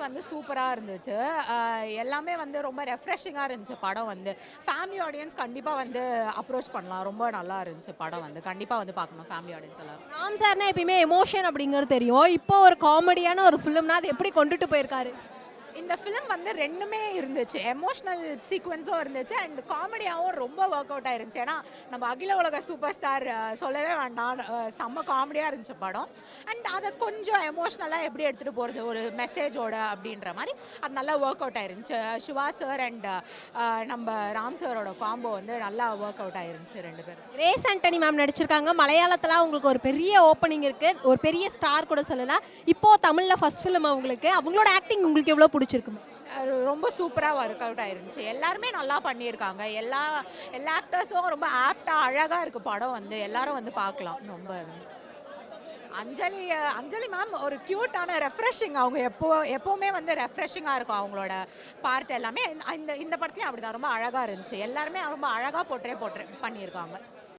வந்து சூப்பராக இருந்துச்சு. எல்லாமே வந்து ரொம்ப ரெஃப்ரெஷிங்காக இருந்துச்சு படம் வந்து. ஃபேமிலி ஆடியன்ஸ் கண்டிப்பாக வந்து அப்ரோச் பண்ணலாம். ரொம்ப நல்லா இருந்துச்சு படம் வந்து. கண்டிப்பாக வந்து பார்க்கணும் ஃபேமிலி ஆடியன்ஸ் எல்லாரும். ராம் சார்னா எப்பயுமே எமோஷன் அப்படிங்கிறது தெரியும். இப்போ ஒரு காமெடியான ஒரு ஃபிலிம்னா அது எப்படி கொண்டுட்டு போயிருக்காரு? இந்த ஃபிலிம் வந்து 2மே இருந்துச்சு. எமோஷனல் சீக்வென்ஸும் இருந்துச்சு அண்ட் காமெடியாவும் ரொம்ப ஒர்க் அவுட் ஆயிருந்துச்சு. ஏன்னா நம்ம அகில உலக சூப்பர் ஸ்டார் சொல்லவே வேண்டாம். செம்ம காமெடியாக இருந்துச்சு படம். அண்ட் அதை கொஞ்சம் எமோஷ்னலாக எப்படி எடுத்துகிட்டு போகிறது ஒரு மெசேஜோட அப்படின்ற மாதிரி அது நல்லா ஒர்க் அவுட் ஆயிருந்துச்சு. சிவா சார் அண்ட் நம்ம ராம் சாரோட காம்போ வந்து நல்லா ஒர்க் அவுட் ஆயிருந்துச்சு 2 பேரும். கிரேஸ் ஆண்டனி மேம் நடிச்சிருக்காங்க. மலையாளத்தில் உங்களுக்கு ஒரு பெரிய ஓப்பனிங் இருக்கு. ஒரு பெரிய ஸ்டார் கூட சொல்லலாம். இப்போ தமிழில் ஃபர்ஸ்ட் ஃபிலிம் அவங்களுக்கு. அவங்களோட ஆக்டிங் உங்களுக்கு எவ்வளோ பிடிச்சிருக்கு? ரொம்ப சூப்பராக ஒர்க் அவுட் ஆயிருந்துச்சு. எல்லாருமே நல்லா பண்ணியிருக்காங்க. எல்லா எல்லா ஆக்டர்ஸும் ரொம்ப ஆப்டாக அழகாக இருக்குது படம் வந்து. எல்லாரும் வந்து பார்க்கலாம். ரொம்ப அஞ்சலி அஞ்சலி மேம் ஒரு க்யூட்டான ரெஃப்ரெஷிங். அவங்க எப்போவுமே வந்து ரெஃப்ரெஷிங்காக இருக்கும் அவங்களோட பார்ட் எல்லாமே. இந்த படத்துலையும் அப்படி தான் ரொம்ப அழகாக இருந்துச்சு. எல்லாருமே ரொம்ப அழகாக போட்டே பண்ணியிருக்காங்க.